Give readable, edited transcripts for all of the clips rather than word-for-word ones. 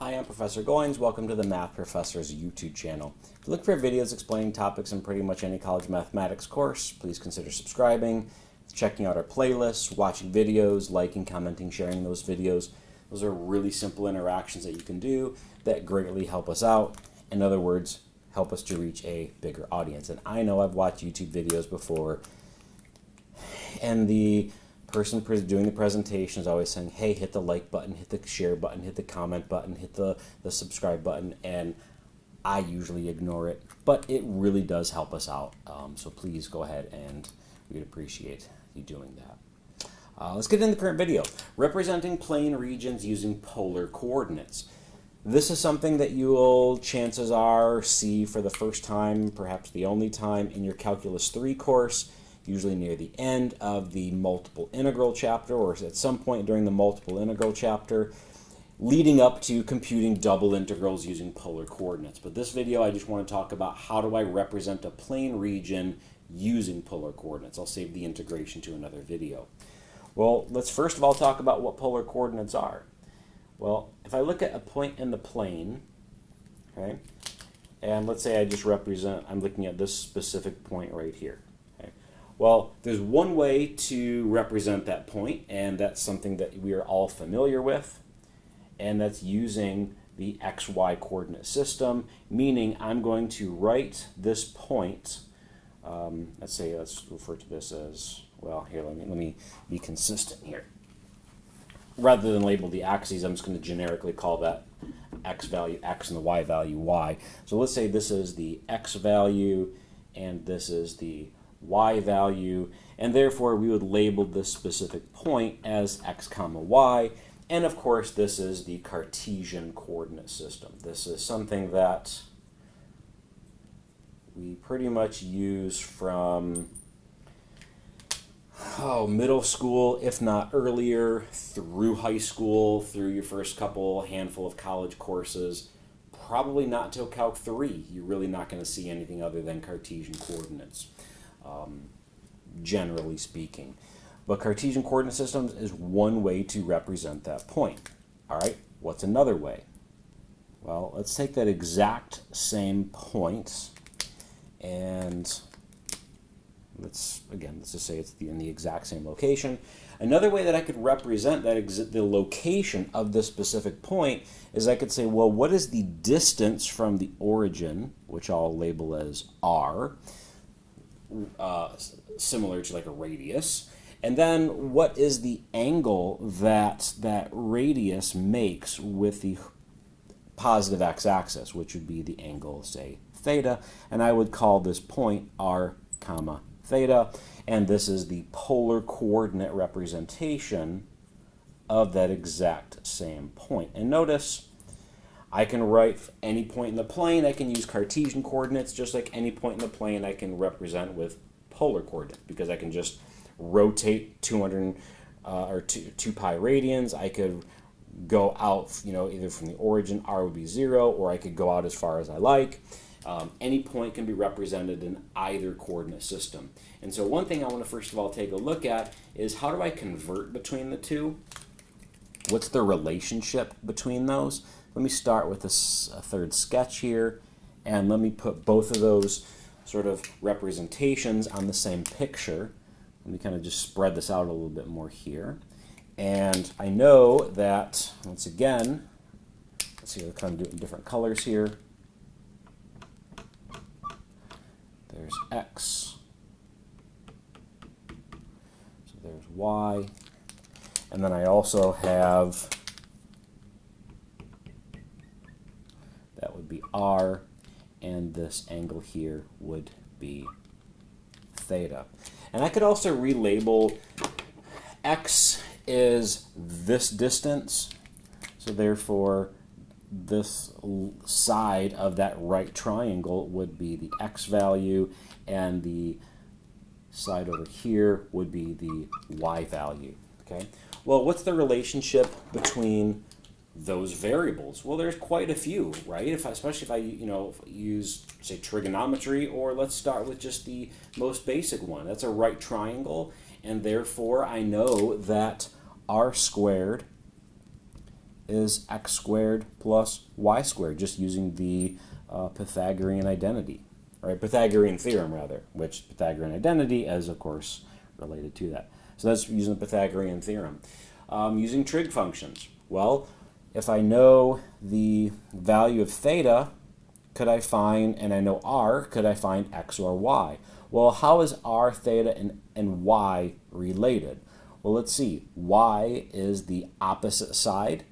Hi, I'm Professor Goins. Welcome to the Math Professor's YouTube channel. If you look for videos explaining topics in pretty much any college mathematics course, please consider subscribing, checking out our playlists, watching videos, liking, commenting, sharing those videos. Those are really simple interactions that you can do that greatly help us out. In other words, help us to reach a bigger audience. And I know I've watched YouTube videos before, and the person doing the presentation is always saying, hey, hit the like button, hit the share button, hit the comment button, hit the subscribe button, and I usually ignore it, but it really does help us out. So please go ahead, and we would appreciate you doing that. Let's get into the current video. Representing plane regions using polar coordinates. This is something that you will, chances are, see for the first time, perhaps the only time, in your Calculus 3 course, usually near the end of the multiple integral chapter or at some point during the multiple integral chapter, leading up to computing double integrals using polar coordinates. But this video, I just want to talk about how do I represent a plane region using polar coordinates. I'll save the integration to another video. Well, let's first of all talk about what polar coordinates are. Well, if I look at a point in the plane, okay, and let's say I just represent, I'm looking at this specific point right here. Well, there's one way to represent that point, and that's something that we are all familiar with, and that's using the XY coordinate system, meaning I'm going to write this point, let's refer to this as, well, here, let me be consistent here. Rather than label the axes, I'm just going to generically call that X value X and the Y value Y. So let's say this is the X value, and this is the Y value, and therefore we would label this specific point as X comma Y, and of course this is the Cartesian coordinate system. This is something that we pretty much use from middle school, if not earlier, through high school, through your first handful of college courses. Probably not until Calc 3. You're really not going to see anything other than Cartesian coordinates. Generally speaking. But Cartesian coordinate systems is one way to represent that point. All right, what's another way? Well, let's take that exact same point, and let's just say it's in the exact same location. Another way that I could represent the location of this specific point is I could say, well, what is the distance from the origin, which I'll label as R, similar to like a radius, and then what is the angle that that radius makes with the positive x-axis, which would be the angle, say, theta, and I would call this point R comma theta, and this is the polar coordinate representation of that exact same point. And notice I can write any point in the plane, I can use Cartesian coordinates, just like any point in the plane I can represent with polar coordinates, because I can just rotate 2 pi radians. I could go out, either from the origin, R would be 0, or I could go out as far as I like. Any point can be represented in either coordinate system. And so one thing I want to first of all take a look at is how do I convert between the two? What's the relationship between those? Let me start with a third sketch here, and let me put both of those sort of representations on the same picture. Let me kind of just spread this out a little bit more here. And I know that, once again, let's see, I'll kind of do it in different colors here. There's X, so there's Y, and then I also have, that would be R, and this angle here would be theta. And I could also relabel X is this distance, so therefore this side of that right triangle would be the X value, and the side over here would be the Y value. Okay. Well, what's the relationship between those variables? Well, there's quite a few, right? Especially if I use, say, trigonometry, or let's start with just the most basic one. That's a right triangle, and therefore I know that R squared is x squared plus y squared, just using the Pythagorean identity, right? Pythagorean theorem, rather, which Pythagorean identity is, of course, related to that. So that's using the Pythagorean theorem. Using trig functions. Well, if I know the value of theta, could I find, and I know r, could I find x or y? Well, how is r, theta, and y related? Well, let's see. Y is the opposite side,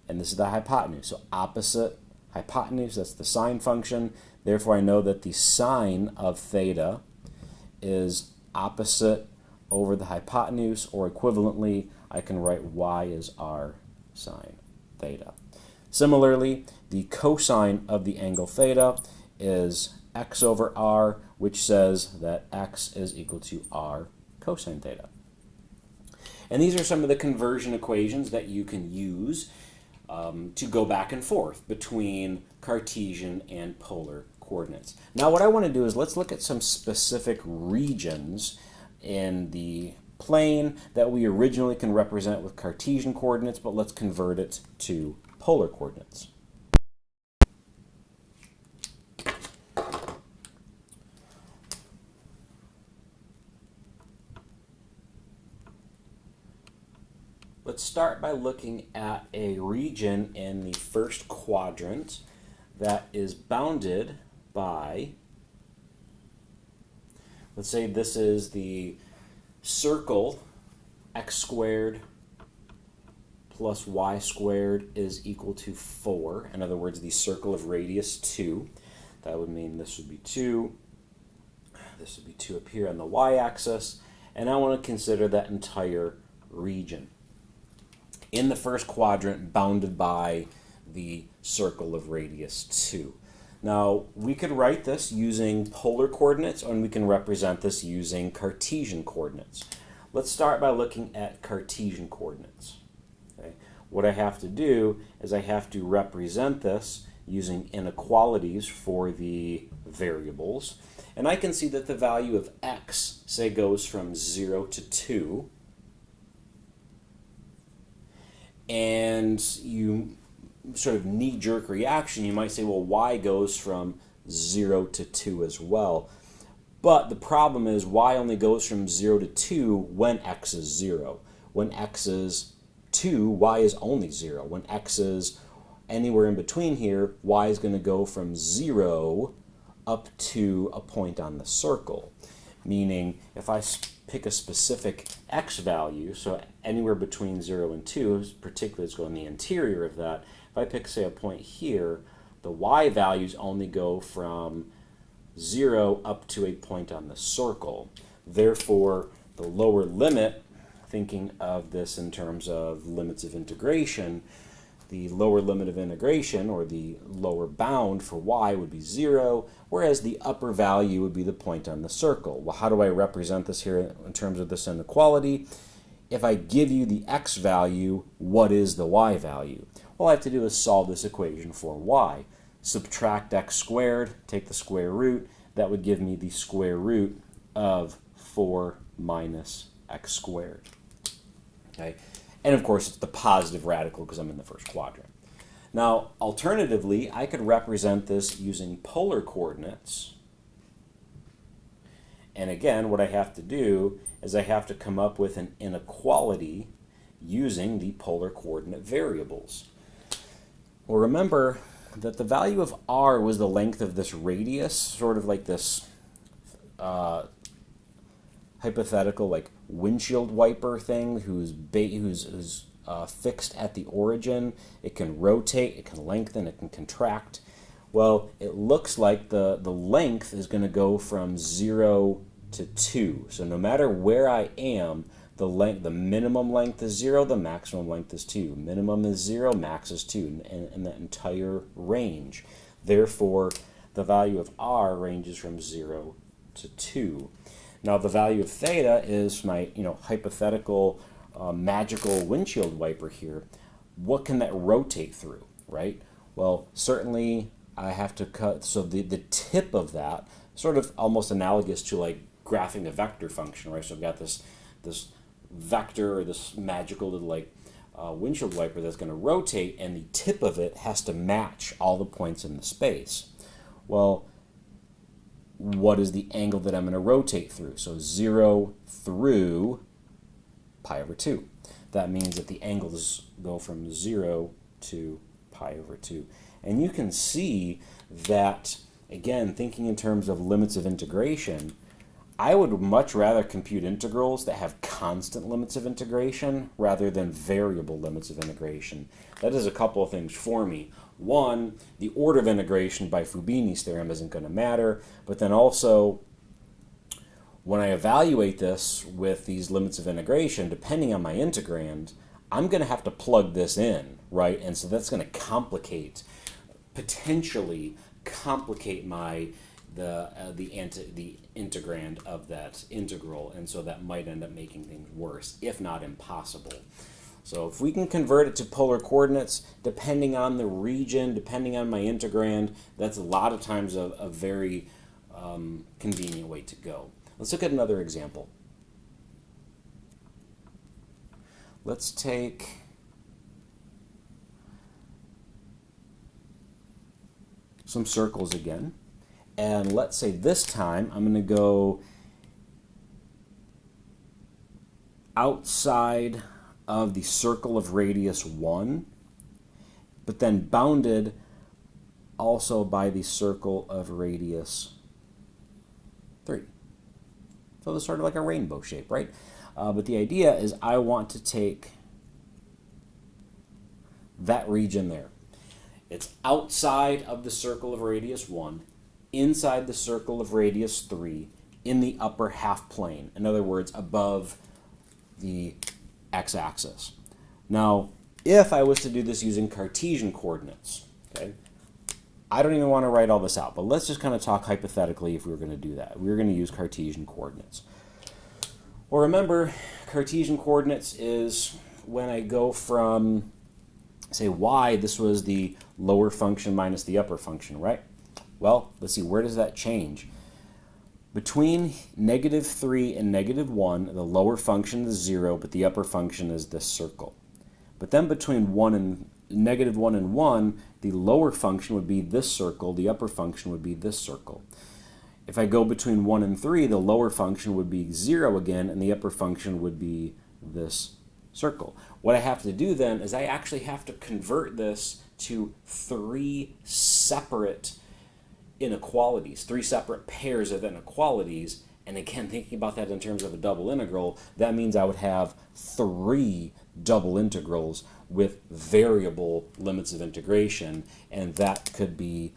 and this is the hypotenuse. So opposite hypotenuse, that's the sine function. Therefore, I know that the sine of theta is opposite over the hypotenuse, or equivalently, I can write y as r sine theta. Similarly, the cosine of the angle theta is x over r, which says that x is equal to r cosine theta. And these are some of the conversion equations that you can use to go back and forth between Cartesian and polar coordinates. Now what I want to do is let's look at some specific regions in the plane that we originally can represent with Cartesian coordinates, but let's convert it to polar coordinates. Let's start by looking at a region in the first quadrant that is bounded by, let's say this is the circle x squared plus y squared is equal to 4. In other words, the circle of radius 2. That would mean this would be 2. This would be 2 up here on the y-axis. And I want to consider that entire region in the first quadrant bounded by the circle of radius 2. Now, we could write this using polar coordinates, and we can represent this using Cartesian coordinates. Let's start by looking at Cartesian coordinates. Okay? What I have to do is I have to represent this using inequalities for the variables. And I can see that the value of x, say, goes from 0 to 2. And you sort of knee-jerk reaction, you might say, well, y goes from 0 to 2 as well. But the problem is y only goes from 0 to 2 when x is 0. When x is 2, y is only 0. When x is anywhere in between here, y is going to go from 0 up to a point on the circle. Meaning, if I pick a specific x value, so anywhere between 0 and 2, particularly let's go in the interior of that, if I pick, say, a point here, the y values only go from 0 up to a point on the circle. Therefore, the lower limit, thinking of this in terms of limits of integration, the lower limit of integration, or the lower bound for y, would be 0, whereas the upper value would be the point on the circle. Well, how do I represent this here in terms of this inequality? If I give you the x value, what is the y value? All I have to do is solve this equation for y. Subtract x squared, take the square root. That would give me the square root of 4 minus x squared. Okay? And of course, it's the positive radical because I'm in the first quadrant. Now, alternatively, I could represent this using polar coordinates. And again, what I have to do is I have to come up with an inequality using the polar coordinate variables. Well, remember that the value of r was the length of this radius, sort of like this hypothetical like windshield wiper thing who's fixed at the origin. It can rotate, it can lengthen, it can contract. Well, it looks like the length is going to go from 0 to 2. So no matter where I am, the minimum length is 0, the maximum length is 2. Minimum is 0, max is 2, in that entire range. Therefore, the value of r ranges from 0 to 2. Now, the value of theta is my hypothetical magical windshield wiper here. What can that rotate through, right? Well, certainly I have to cut, so the tip of that, sort of almost analogous to like graphing a vector function, right? So I've got this vector, or this magical little like windshield wiper that's going to rotate, and the tip of it has to match all the points in the space. Well, what is the angle that I'm going to rotate through? So 0 through pi over 2. That means that the angles go from 0 to pi over 2. And you can see that, again, thinking in terms of limits of integration, I would much rather compute integrals that have constant limits of integration rather than variable limits of integration. That does a couple of things for me. One, the order of integration by Fubini's theorem isn't going to matter, but then also when I evaluate this with these limits of integration, depending on my integrand, I'm going to have to plug this in, right? And so that's going to potentially complicate the integrand of that integral, and so that might end up making things worse, if not impossible. So if we can convert it to polar coordinates, depending on the region, depending on my integrand, that's a lot of times a very convenient way to go. Let's look at another example. Let's take some circles again. And let's say this time I'm going to go outside of the circle of radius 1, but then bounded also by the circle of radius 3. So this is sort of like a rainbow shape, right? But the idea is I want to take that region there. It's outside of the circle of radius 1, inside the circle of radius 3, in the upper half plane. In other words, above the x-axis. Now, if I was to do this using Cartesian coordinates, okay, I don't even want to write all this out, but let's just kind of talk hypothetically if we were going to do that. We were going to use Cartesian coordinates. Well, remember, Cartesian coordinates is when I go from, say, y, this was the lower function minus the upper function, right? Well, let's see, where does that change? Between -3 and -1, the lower function is 0, but the upper function is this circle. But then between -1 and 1, the lower function would be this circle, the upper function would be this circle. If I go between 1 and 3, the lower function would be 0 again, and the upper function would be this circle. What I have to do then is I actually have to convert this to 3 separate inequalities, 3 separate pairs of inequalities. And again, thinking about that in terms of a double integral, that means I would have 3 double integrals with variable limits of integration, and that could be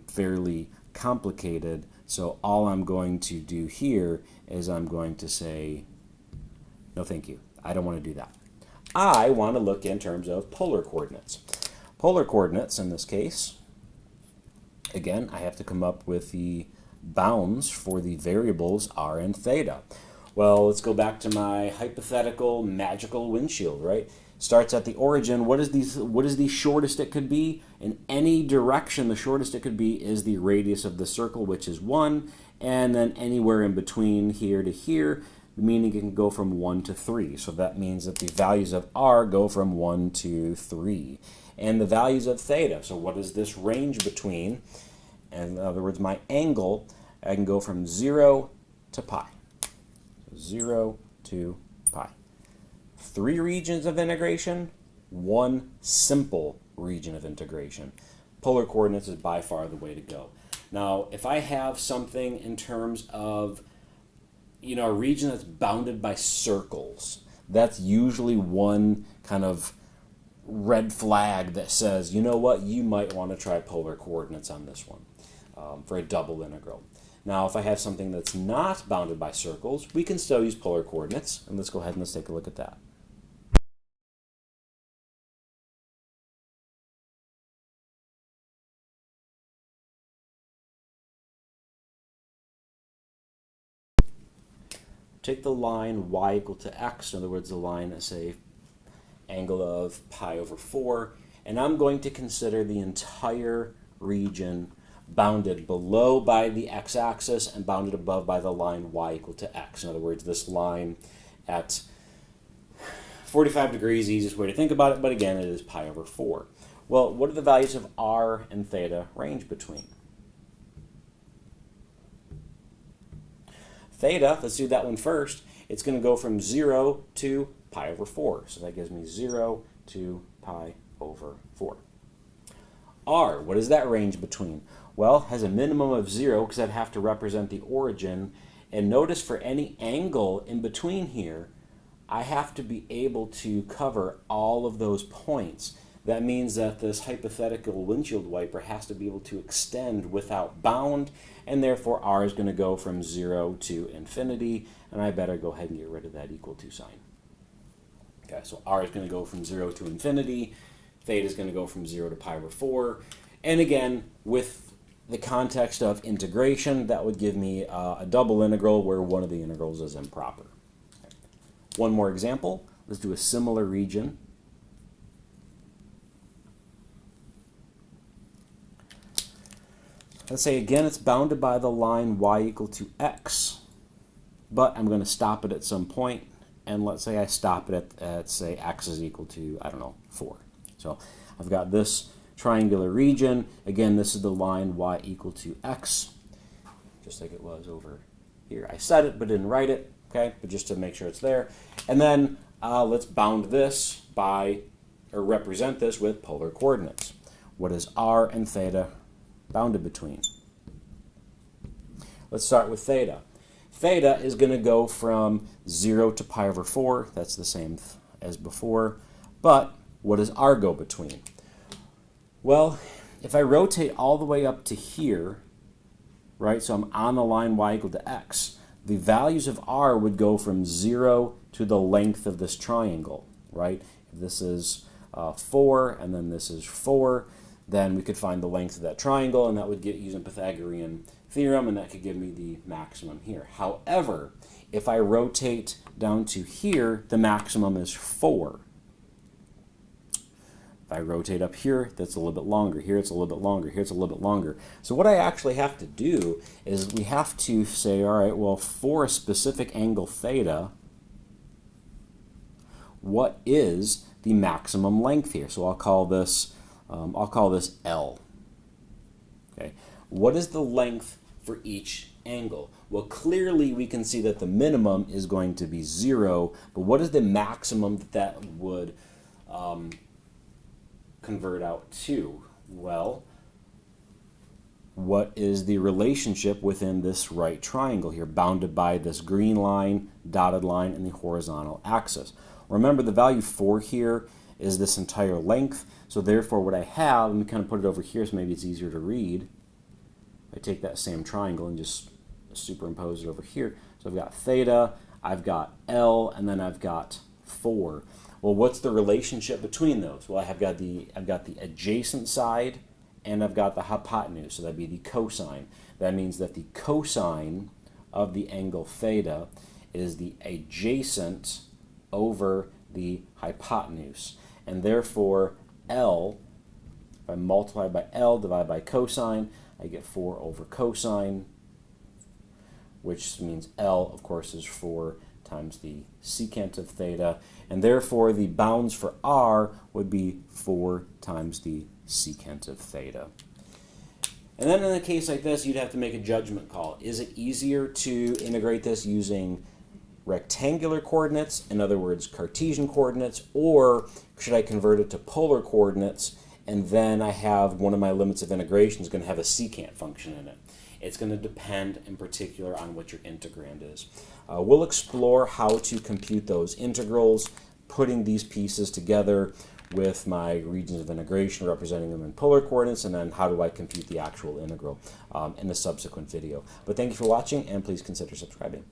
fairly complicated. So all I'm going to do here is I'm going to say, no thank you, I don't want to do that. I want to look in terms of polar coordinates. Polar coordinates in this case, again, I have to come up with the bounds for the variables r and theta. Well, let's go back to my hypothetical magical windshield, right? Starts at the origin. What is the shortest it could be? In any direction, the shortest it could be is the radius of the circle, which is 1, and then anywhere in between here to here, meaning it can go from 1 to 3. So that means that the values of r go from 1 to 3. And the values of theta, so what is this range between? And in other words, my angle, I can go from 0 to pi. So 0 to pi. 3 regions of integration, 1 simple region of integration. Polar coordinates is by far the way to go. Now, if I have something in terms of, a region that's bounded by circles, that's usually one kind of red flag that says, you know what, you might want to try polar coordinates on this one for a double integral. Now, if I have something that's not bounded by circles, we can still use polar coordinates, and let's go ahead and let's take a look at that. Take the line y equal to x, in other words, the line, say, angle of pi over 4, and I'm going to consider the entire region bounded below by the x-axis and bounded above by the line y equal to x. In other words, this line at 45 degrees, the easiest way to think about it, but again, it is pi over 4. Well, what are the values of r and theta range between? Theta, let's do that one first. It's going to go from 0 to pi over 4. So that gives me 0 to pi over 4. R, what is that range between? Well, has a minimum of 0 because I'd have to represent the origin. And notice for any angle in between here, I have to be able to cover all of those points. That means that this hypothetical windshield wiper has to be able to extend without bound, and therefore r is going to go from 0 to infinity, and I better go ahead and get rid of that equal to sign. Okay, so r is going to go from 0 to infinity, theta is going to go from 0 to pi over 4, and again, with the context of integration, that would give me a double integral where one of the integrals is improper. Okay. One more example, let's do a similar region. Let's say again it's bounded by the line y equal to x, but I'm going to stop it at some point, and let's say I stop it at say x is equal to, I don't know, 4. So I've got this triangular region. Again, this is the line y equal to x, just like it was over here. I said it but didn't write it, okay, but just to make sure it's there. And then let's bound this by, or represent this with polar coordinates. What is r and theta bounded between? Let's start with theta. Theta is going to go from 0 to pi over 4. That's the same as before. But what does r go between? Well, if I rotate all the way up to here, right, so I'm on the line y equal to x, the values of r would go from 0 to the length of this triangle, right? If this is 4 and then this is 4, then we could find the length of that triangle, and that would get using Pythagorean theorem, and that could give me the maximum here. However, if I rotate down to here, the maximum is 4. If I rotate up here, that's a little bit longer. Here it's a little bit longer. Here it's a little bit longer. So what I actually have to do is we have to say, all right, well, for a specific angle theta, what is the maximum length here? So I'll call this L. Okay. What is the length for each angle? Well, clearly we can see that the minimum is going to be 0, but what is the maximum that would convert out to? Well, what is the relationship within this right triangle here, bounded by this green line, dotted line, and the horizontal axis? Remember, the value 4 here is this entire length, so therefore what I have, let me kind of put it over here so maybe it's easier to read. I take that same triangle and just superimpose it over here. So I've got theta, I've got L, and then I've got 4. Well, what's the relationship between those? Well, I've got the adjacent side, and I've got the hypotenuse, so that'd be the cosine. That means that the cosine of the angle theta is the adjacent over the hypotenuse. And therefore, L, if I multiply by L, divide by cosine, I get 4 over cosine, which means L, of course, is 4 times the secant of theta, and therefore the bounds for r would be 4 times the secant of theta. And then in a case like this, you'd have to make a judgment call. Is it easier to integrate this using rectangular coordinates, in other words, Cartesian coordinates, or should I convert it to polar coordinates, and then I have one of my limits of integration is going to have a secant function in it? It's going to depend in particular on what your integrand is. We'll explore how to compute those integrals, putting these pieces together with my regions of integration, representing them in polar coordinates, and then how do I compute the actual integral in a subsequent video. But thank you for watching, and please consider subscribing.